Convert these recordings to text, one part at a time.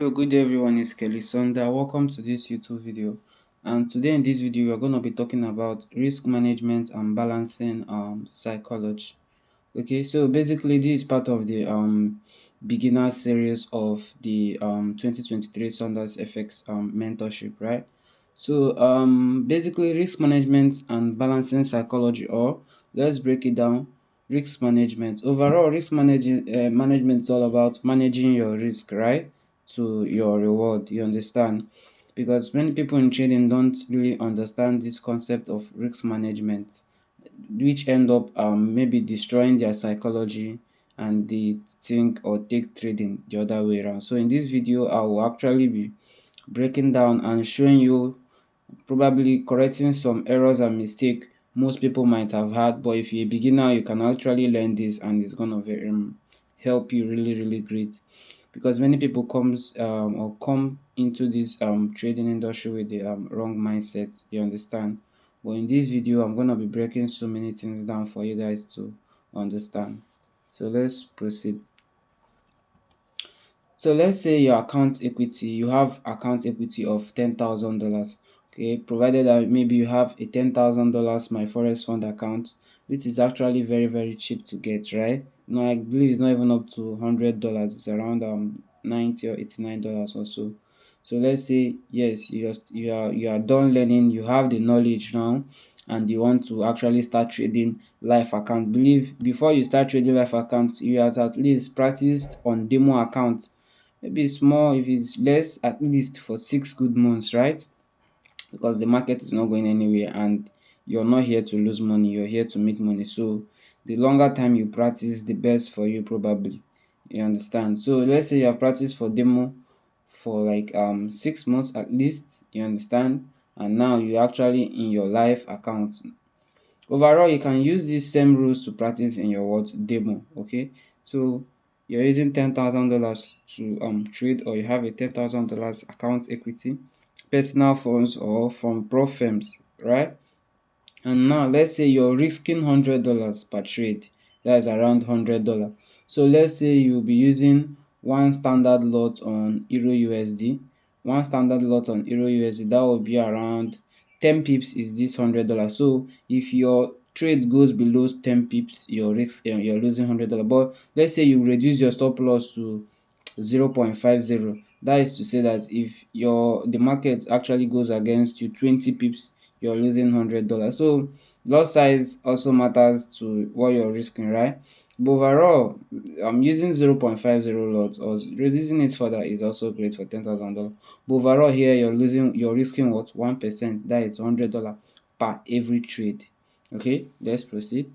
So good day everyone, it's Kelly Sunders. Welcome to this YouTube video. And today in this video we're going to be talking about risk management and balancing psychology. Okay, so basically this is part of the beginner series of the 2023 Sunders FX mentorship, right? So basically risk management and balancing psychology, or let's break it down. Risk management. Overall, management is all about managing your risk, right, to your reward. You understand? Because many people in trading don't really understand this concept of risk management, which end up maybe destroying their psychology, and they think or take trading the other way around. So in this video I will actually be breaking down and showing you, probably correcting some errors and mistake most people might have had. But if you're a beginner, you can actually learn this and it's gonna help you really great, because many people come into this trading industry with the wrong mindset. You understand? But in this video I'm gonna be breaking so many things down for you guys to understand. So let's proceed. So let's say your account equity, you have account equity of $10,000. Okay, provided that maybe you have a $10,000 my forex fund account, which is actually very cheap to get, right? No, I believe it's not even up to $100. It's around 90 or $89 or so. So let's say yes, you are done learning, you have the knowledge now, and you want to actually start trading live account. Believe before you start trading live account, you have at least practiced on demo account. Maybe it's more, if it's less, at least for 6 good months, right? Because the market is not going anywhere and you're not here to lose money, you're here to make money. So the longer time you practice, the best for you, probably. You understand? So let's say you have practiced for demo for like 6 months at least, you understand, and now you're actually in your live account. Overall, you can use these same rules to practice in your demo. Okay, so you're using $10,000 to trade, or you have a $10,000 account equity, personal funds or from prop firms, right? And now let's say you're risking $100 per trade. That is around $100. So let's say you'll be using one standard lot on Euro USD. One standard lot on Euro USD, that will be around 10 pips is this $100. So if your trade goes below 10 pips, your risk, you're losing $100. But let's say you reduce your stop loss to 0.50. That is to say that if the market actually goes against you 20 pips, you're losing $100. So lot size also matters to what you're risking, right? But overall, I'm using 0.50 lots, or reducing it further is also great for $10,000. But overall here you're risking what? 1%. That is $100 per every trade. Okay, let's proceed.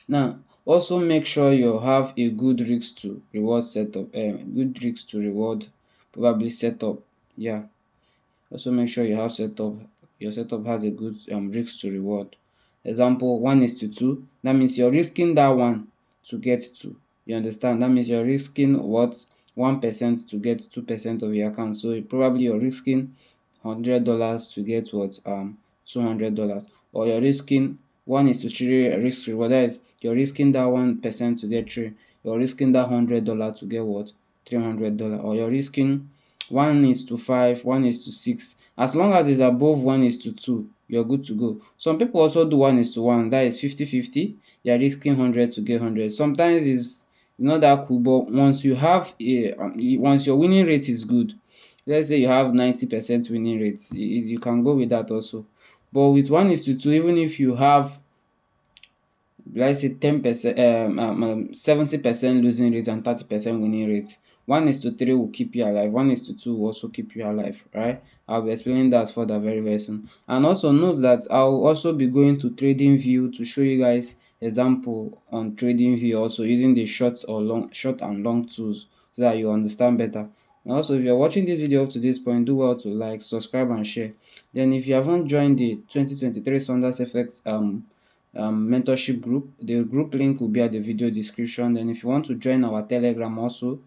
Now, also make sure you have a good risk to reward setup, good risk to reward probably setup. Yeah, also make sure you have setup. Your setup has a good risk to reward. Example, 1:2. That means you're risking that one to get two. You understand? That means you're risking what? 1% to get 2% of your account. So probably you're risking $100 to get what? $200. Or you're risking 1:3 risk reward. That is, you're risking that 1% to get 3. You're risking that $100 to get what? $300. Or you're risking 1:5, 1:6. As long as it's above 1:2, you're good to go. Some people also do 1:1, that is 50-50. You're risking 100 to get 100. Sometimes it's not that cool, but once your winning rate is good, let's say you have 90% winning rate, you can go with that also. But with 1:2, even if you have, let's say 10%, 70% losing rate and 30% winning rate, 1:3 will keep you alive, 1:2 will also keep you alive, right? I'll be explaining that further very soon. And also note that I'll also be going to TradingView to show you guys example on TradingView, also using the short and long tools, so that you understand better. And also, if you're watching this video up to this point, do well to like, subscribe and share. Then if you haven't joined the 2023 Sunders FX mentorship group, the group link will be at the video description. And if you want to join our Telegram also,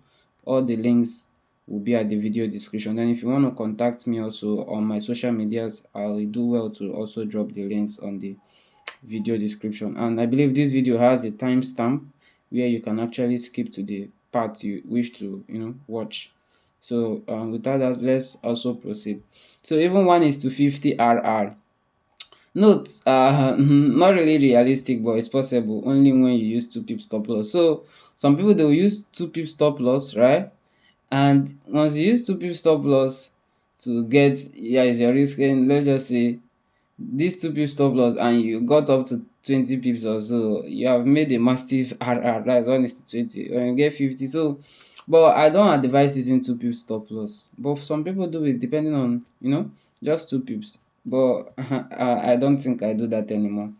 all the links will be at the video description. And if you want to contact me also on my social medias, I'll do well to also drop the links on the video description. And I believe this video has a timestamp where you can actually skip to the part you wish to watch. So without that, let's also proceed. So even 1:50 RR. Note, not really realistic, but it's possible only when you use 2 pip stop loss. So some people, they will use 2 pip stop loss, right? And once you use 2 pip stop loss to get, yeah, is your risk, and let's just say this 2 pip stop loss and you got up to 20 pips or so, you have made a massive RR. That's 1:20 when you get 50. So but I don't advise using 2 pip stop loss, but some people do it depending on, just 2 pips. But I don't think I do that anymore.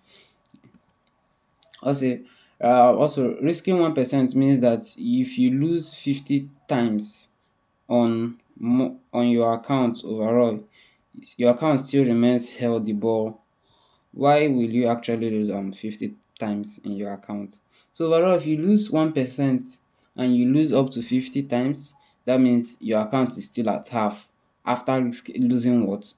Also, risking 1% means that if you lose 50 times on your account overall, your account still remains healthy. But why will you actually lose 50 times in your account? So overall, if you lose 1% and you lose up to 50 times, that means your account is still at half. After losing what?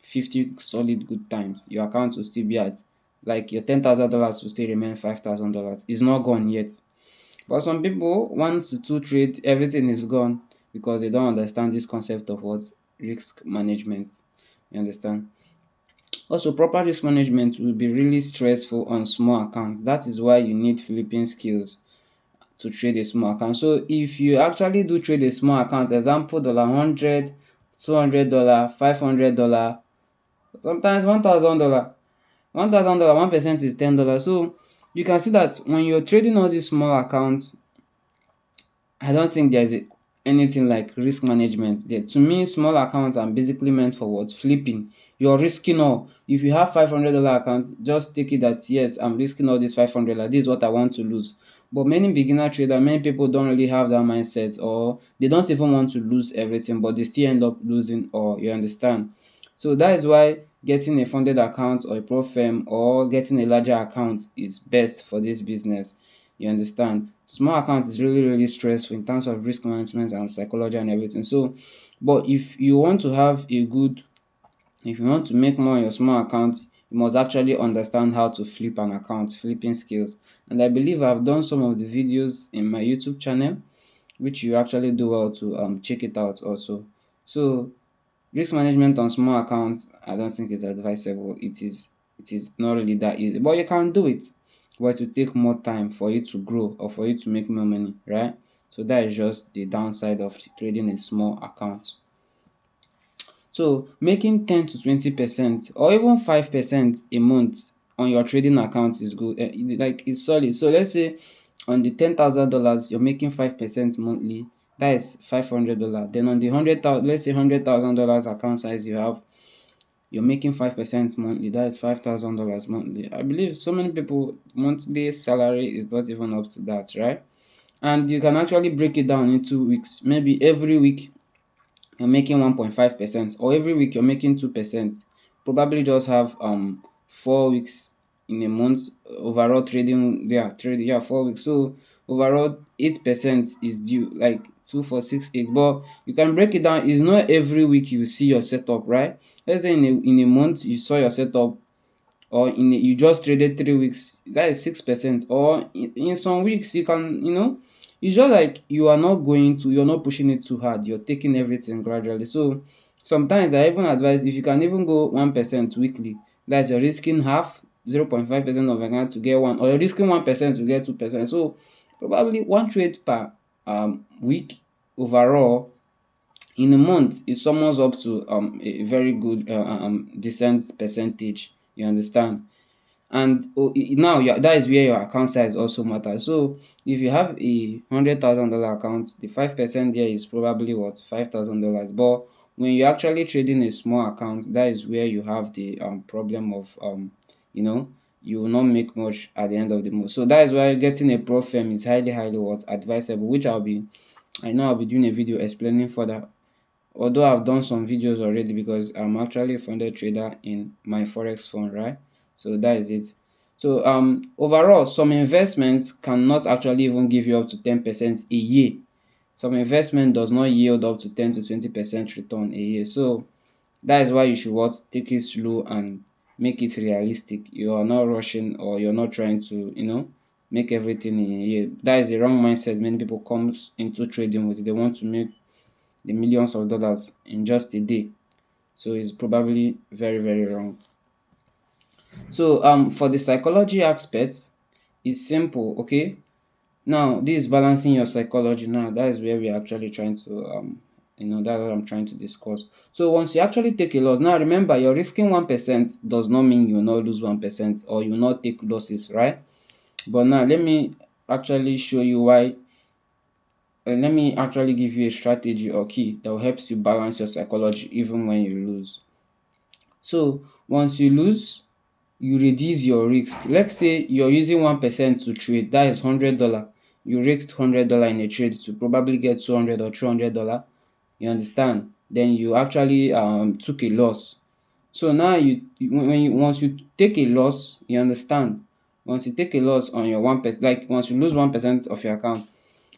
50 solid good times, your account will still be at, like, your $10,000 will still remain $5,000. It's not gone yet. But some people, 1 to 2 trade, everything is gone because they don't understand this concept of what? Risk management. You understand? Also, proper risk management will be really stressful on small accounts. That is why you need flipping skills to trade a small account. So if you actually do trade a small account, example, $100, $200, $500, sometimes $1,000. $1,000, 1% is $10. So you can see that when you're trading all these small accounts, I don't think there's anything like risk management there. To me, small accounts are basically meant for what? Flipping. You're risking all. If you have $500 account, just take it that, yes, I'm risking all this 500. This is what I want to lose. But many beginner traders, many people don't really have that mindset, or they don't even want to lose everything, but they still end up losing all. You understand? So that is why getting a funded account or a pro firm or getting a larger account is best for this business. You understand? Small account is really, really stressful in terms of risk management and psychology and everything. So, but if you want to have a good, if you want to make more on your small account, you must actually understand how to flip an account, flipping skills. And I believe I've done some of the videos in my YouTube channel, which you actually do well to check it out also. So risk management on small accounts, I don't think is advisable. It is not really that easy, but you can do it. But it will take more time for you to grow or for you to make more money, right? So that is just the downside of trading a small account. So making 10 to 20% or even 5% a month on your trading account is good. Like, it's solid. So let's say on the $10,000 you're making 5% monthly. That is $500. Then on the 100,000, let's say $100,000 account size you have, you're making 5% monthly. That is $5,000 monthly. I believe so many people monthly salary is not even up to that, right? And you can actually break it down into weeks. Maybe every week you're making 1.5%, or every week you're making 2%. Probably just have 4 weeks in a month overall trading. Yeah, 4 weeks. So overall 8% is due, like 2, 4, 6, 8. But you can break it down. It's not every week you see your setup, right? Let's say in a month you saw your setup, or you just traded 3 weeks, that is 6%. Or in some weeks you can, it's just like you're not pushing it too hard, you're taking everything gradually. So sometimes I even advise, if you can even go 1% weekly, that's you're risking half, 0.5% of account to get one, or you're risking 1% to get 2%. So probably one trade per week overall in a month, it sums up to a very good decent percentage. You understand? And now that is where your account size also matters. So if you have a $100,000 account, the 5% there is probably what? $5,000. But when you're actually trading a small account, that is where you have the problem of you know you will not make much at the end of the month. So that is why getting a pro firm is highly, highly what? Advisable, which I know I'll be doing a video explaining further, although I've done some videos already, because I'm actually a funded trader in my Forex fund, right? So that is it. So overall, some investments cannot actually even give you up to 10% a year. Some investment does not yield up to 10 to 20% return a year. So that is why you should what? Take it slow and make it realistic. You are not rushing, or you're not trying to, make everything in a year. That is the wrong mindset many people comes into trading with. They want to make the millions of dollars in just a day. So it's probably very, very wrong. So for the psychology aspect, it's simple, okay? Now this is balancing your psychology. Now that is where we're actually trying to that's what I'm trying to discuss. So once you actually take a loss, now remember, you're risking 1% does not mean you will not lose 1% or you will not take losses, right? But now let me actually show you why. Let me actually give you a strategy or key that will help you balance your psychology even when you lose. So once you lose, you reduce your risk. Let's say you're using 1% to trade, that is $100. You risked $100 in a trade to probably get $200 or $300. You understand? Then you actually took a loss. So now once you take a loss, you understand? Once you take a loss on your 1%, like once you lose 1% of your account,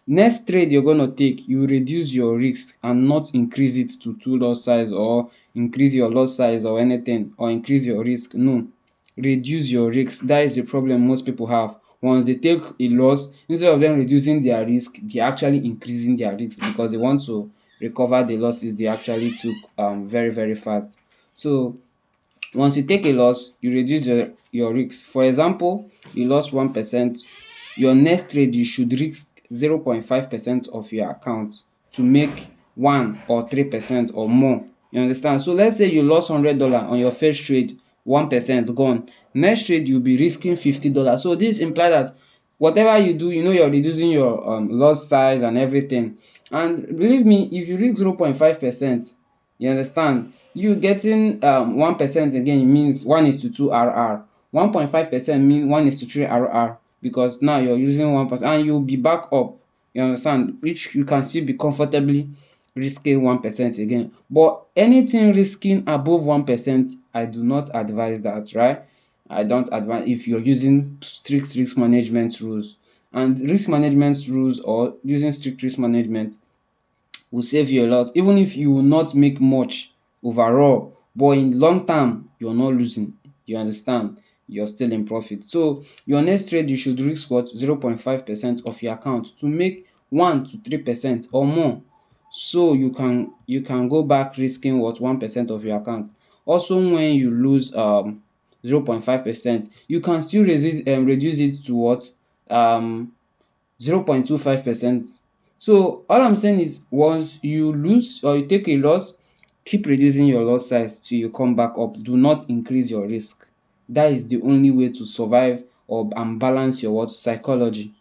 next trade you're gonna take, you reduce your risk and not increase it to two loss size or increase your loss size or anything or increase your risk. No, reduce your risk. That is the problem most people have. Once they take a loss, instead of them reducing their risk, they're actually increasing their risk because they want to recover the losses they actually took very, very fast. So once you take a loss, you reduce your risk. For example, you lost 1%, your next trade you should risk 0.5% of your account to make 1 or 3% or more. You understand? So let's say you lost $100 on your first trade, 1% gone. Next trade you'll be risking $50. So this implies that whatever you do, you're reducing your loss size and everything. And believe me, if you risk 0.5%, you understand, you getting 1% again means 1:2 RR. 1.5% means 1:3 RR, because now you're using 1% and you'll be back up. You understand? Which you can still be comfortably risking 1% again. But anything risking above 1%, I do not advise that, right? I don't advise if you're using strict risk management rules. And risk management rules or using strict risk management will save you a lot, even if you will not make much overall, but in long term you're not losing. You understand? You're still in profit. So your next trade you should risk what? 0.5% of your account to make 1 to 3% or more, so you can go back risking what? 1% of your account. Also, when you lose 0.5%, you can still reduce it to what? 0.25%. So all I'm saying is, once you lose or you take a loss, keep reducing your loss size till you come back up. Do not increase your risk. That is the only way to survive or and balance your what? Psychology.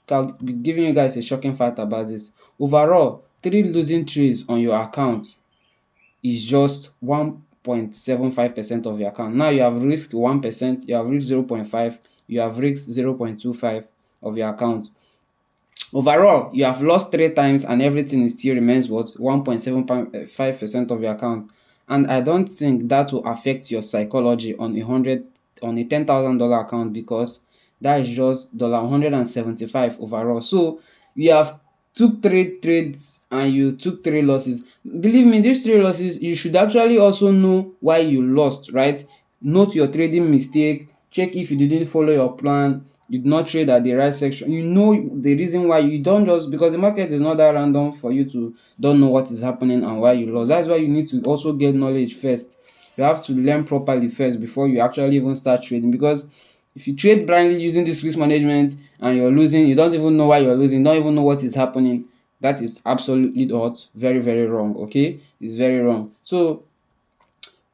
I'll be giving you guys a shocking fact about this. Overall, 3 losing trades on your account is just 1.75% of your account. Now you have risked 1%, you have risked 0.5, you have risked 0.25 of your account. Overall, you have lost 3 times and everything still remains what? 1.75% of your account. And I don't think that will affect your psychology on a $10,000 account, because that is just $175 overall. So you have took 3 trades and you took 3 losses. Believe me, these 3 losses, you should actually also know why you lost, right? Note your trading mistake, check if you didn't follow your plan, you did not trade at the right section. You know the reason why. You don't just because the market is not that random for you to don't know what is happening and why you lost. That's why you need to also get knowledge first. You have to learn properly first before you actually even start trading, because if you trade blindly using this risk management and you're losing, you don't even know why you're losing, don't even know what is happening, that is absolutely not very, very wrong. Okay, it's very wrong. So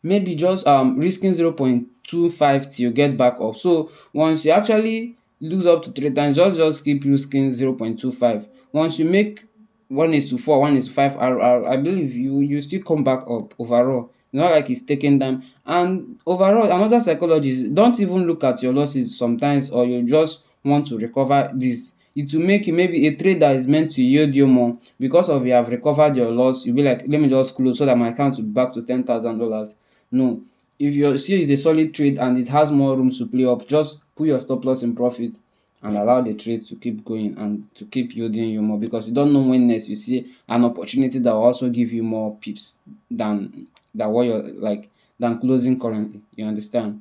maybe just risking 0.25 till you get back up. So once you actually lose up to 3 times, just keep risking 0.25. Once you make 1:4, 1:5 RR, I believe you still come back up overall. Not like it's taking time. And overall, another psychology is, don't even look at your losses sometimes, or you just want to recover this. It will make you, maybe a trade that is meant to yield you more, because of you have recovered your loss, you'll be like, let me just close so that my account will be back to $10,000. No, if you see it's a solid trade and it has more rooms to play up, just put your stop loss in profit and allow the trade to keep going and to keep yielding you more, because you don't know when next you see an opportunity that will also give you more pips than what you're like than closing currently. You understand?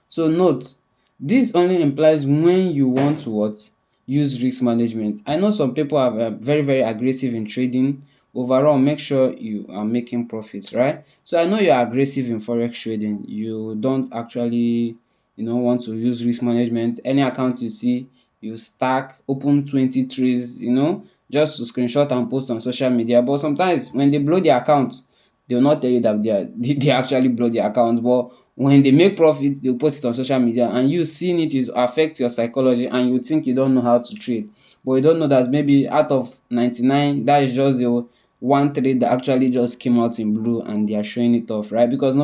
So note, this only implies when you want to what? Use risk management. I know some people are very, very aggressive in trading, overall make sure you are making profits, right? So I know you are aggressive in forex trading. You don't actually want to use risk management. Any account you see, you stack, open 20 trades, just to screenshot and post on social media. But sometimes when they blow their account, they will not tell you that they actually blow their account. But when they make profits, they'll post it on social media, and you seeing it is affect your psychology, and you think you don't know how to trade. But you don't know that maybe out of 99, that is just the one trade that actually just came out in blue and they are showing it off, right? Because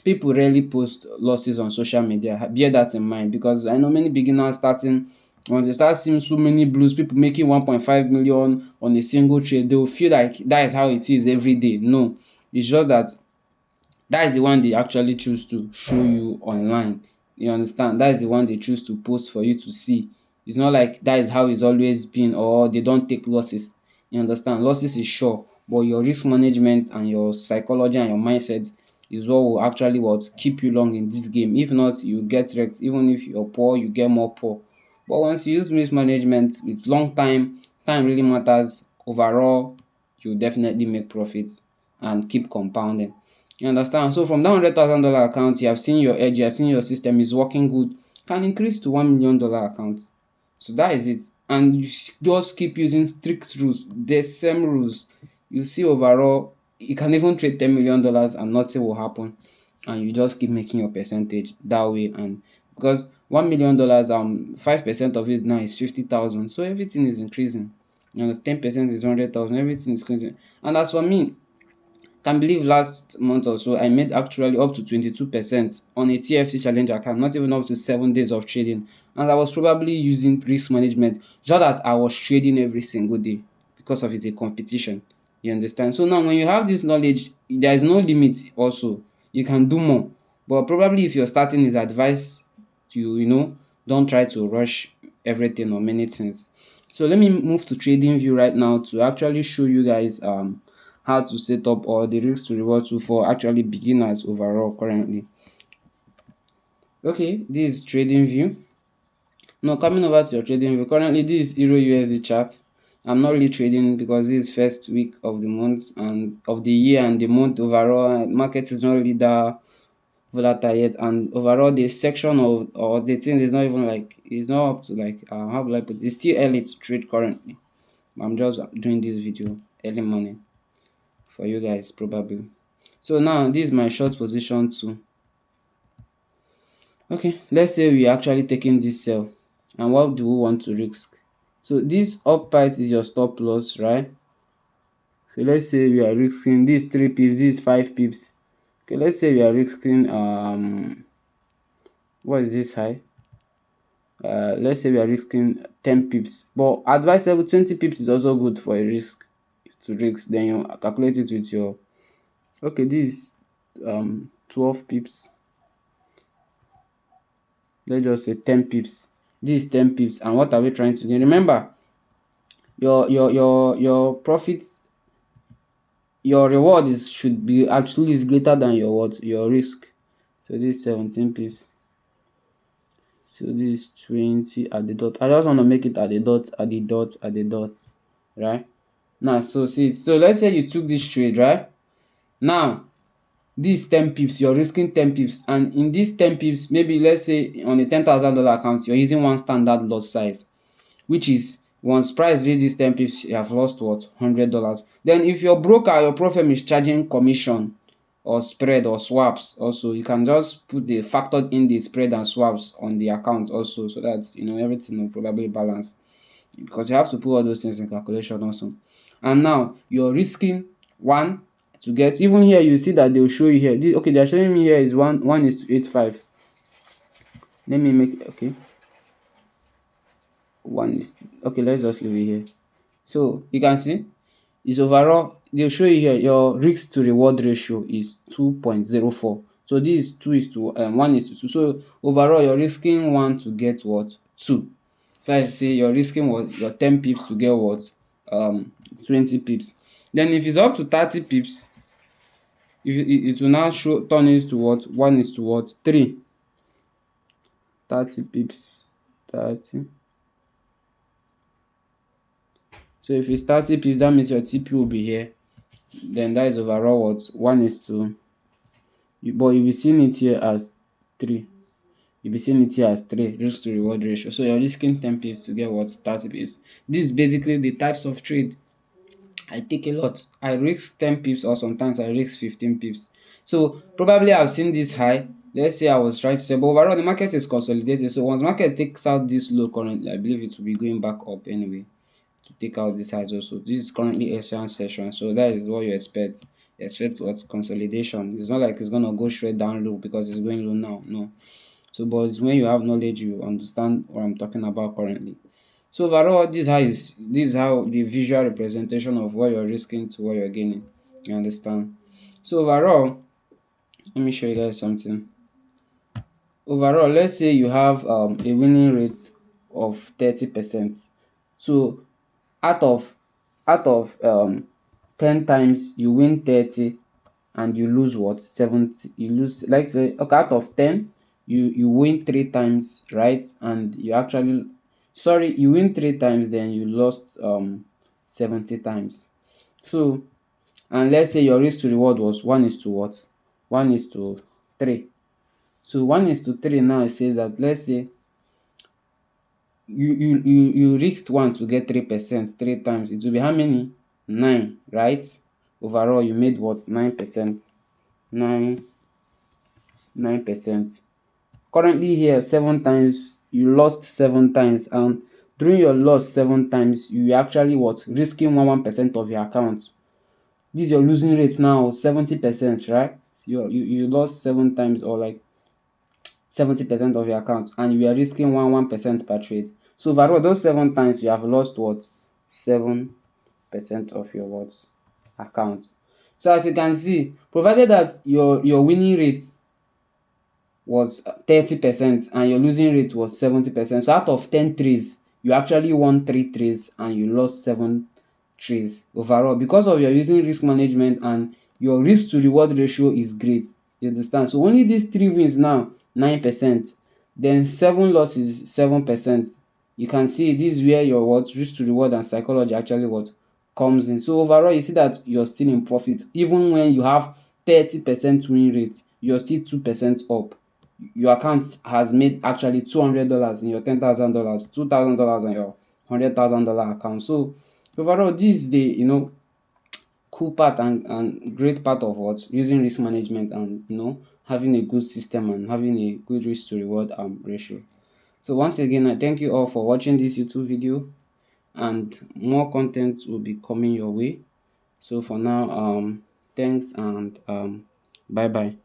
people rarely post losses on social media. Bear that in mind, because I know many beginners starting, once they start seeing so many blues, people making 1.5 million on a single trade, they will feel like that is how it is every day. No, it's just that is the one they actually choose to show you online. You understand? That is the one they choose to post for you to see. It's not like that is how it's always been, or they don't take losses. You understand? Losses is sure, but your risk management and your psychology and your mindset is what will actually what keep you long in this game. If not, you get wrecked. Even if you're poor, you get more poor. But once you use risk management with long time really matters. Overall, you definitely make profits and keep compounding. You understand? So from that $100,000 account, you have seen your edge, you have seen your system is working good, can increase to $1 million account. So that is it. And you just keep using strict rules, the same rules. You see overall, you can even trade $10 million and nothing will happen. And you just keep making your percentage that way. And because $1 million, 5% of it now is 50,000. So everything is increasing. You know, 10% is 100,000, everything is increasing. And as for me, can believe last month or so I made actually up to 22% on a TFC challenge account, not even up to 7 days of trading. And I was probably using risk management, just that I was trading every single day because of it's a competition. You understand? So now when you have this knowledge, there is no limit also. You can do more. But probably if you're starting, is advice to don't try to rush everything or many things. So let me move to TradingView right now to actually show you guys how to set up or the risk to reward tool for actually beginners overall currently. Okay, this is TradingView. Now coming over to your TradingView, currently this is Euro USD chart. I'm not really trading because this is first week of the month and of the year and the month overall. Market is not really that volatile yet, and overall the section of or the thing is not even like it's not up to like how will I put it? It's still early to trade currently. I'm just doing this video early morning for you guys probably. So now this is my short position too. Okay, let's say we are actually taking this sell, and what do we want to risk? So this up part is your stop loss, right? So let's say we are risking this 3 pips, this 5 pips. Okay, let's say we are risking what is this high? Let's say we are risking 10 pips, but advisable 20 pips is also good for a risk to risk. Then you calculate it with your okay, this is 12 pips. Let's just say 10 pips. This is 10 pips, and what are we trying to do? Remember, your profits, your reward should be actually is greater than your risk. So this is 17 pips. So this is 20 at the dot. I just want to make it at the dot, at the dot, at the dot, right? Now, so see, so let's say you took this trade, right? Now, this 10 pips, you're risking 10 pips, and in this 10 pips, maybe let's say on a $10,000 account, you're using one standard lot size, which is once price reaches 10 pips, you have lost what? $100. Then if your broker, your pro firm is charging commission or spread or swaps also, you can just put the factored in the spread and swaps on the account also, so that everything will probably balance, because you have to put all those things in calculation also. And now you're risking one to get, even here you see that they'll show you here this, okay, they're showing me here is 1:85. Let me make okay, okay, let's just leave it here. So you can see is overall they'll show you here your risk to reward ratio is 2.04. So this is 2 is to 1 is to 2. So overall you're risking 1 to get what? 2. So I say you're risking what? Your 10 pips to get what? 20 pips. Then if it's up to 30 pips, it will now turn it to what? 1 is to what? 3. 30 pips, 30. So if it's 30 pips, that means your TP will be here. Then that is overall what 1:2. But you'll be seeing it here as 3. You'll be seeing it here as 3 risk to reward ratio. So you're risking 10 pips to get what 30 pips. This is basically the types of trade I take a lot. I risk 10 pips or sometimes I risk 15 pips. So probably I've seen this high. Let's say I was trying to say, but overall the market is consolidated. So once market takes out this low currently, I believe it will be going back up anyway to take out this highs also. This is currently Asian session, so that is what you expect. You expect what consolidation. It's not like it's gonna go straight down low because it's going low now. No. So but it's when you have knowledge, you understand what I'm talking about currently. So overall, this is how the visual representation of what you're risking to what you're gaining. You understand? So overall, let me show you guys something. Overall, let's say you have a winning rate of 30%. So out of 10 times you win 30 and you lose what 70. You lose, like say, okay, out of 10 you win 3 times, right? And you actually, sorry, you win 3 times, then you lost 70 times. So, and let's say your risk to reward was 1 is to what 1 is to 3. So 1 is to 3. Now it says that, let's say you risked 1 to get 3% 3 times. It will be how many? 9, right? Overall you made what? 9%. 9%. Currently here 7 times, you lost 7 times, and during your loss 7 times you actually what? Risking 1% of your account. This is your losing rate now, 70%, right? You lost 7 times, or like 70% of your account, and you are risking 1% per trade. So overall those 7 times you have lost what? 7% of your what? Account. So as you can see, provided that your winning rate was 30% and your losing rate was 70%. So out of 10 trades, you actually won 3 trades and you lost 7 trades overall, because of your using risk management and your risk to reward ratio is great. You understand? So only these 3 wins now 9%, then 7 losses 7%. You can see this is where your what risk to reward and psychology actually what comes in. So overall you see that you're still in profit even when you have 30% win rate. You're still 2% up. Your account has made actually $200 in your $10,000, $2,000 on your $100,000 account. So overall, this is the cool part and great part of what using risk management, and having a good system and having a good risk to reward ratio. So once again, I thank you all for watching this YouTube video, and more content will be coming your way. So for now, thanks, and bye bye.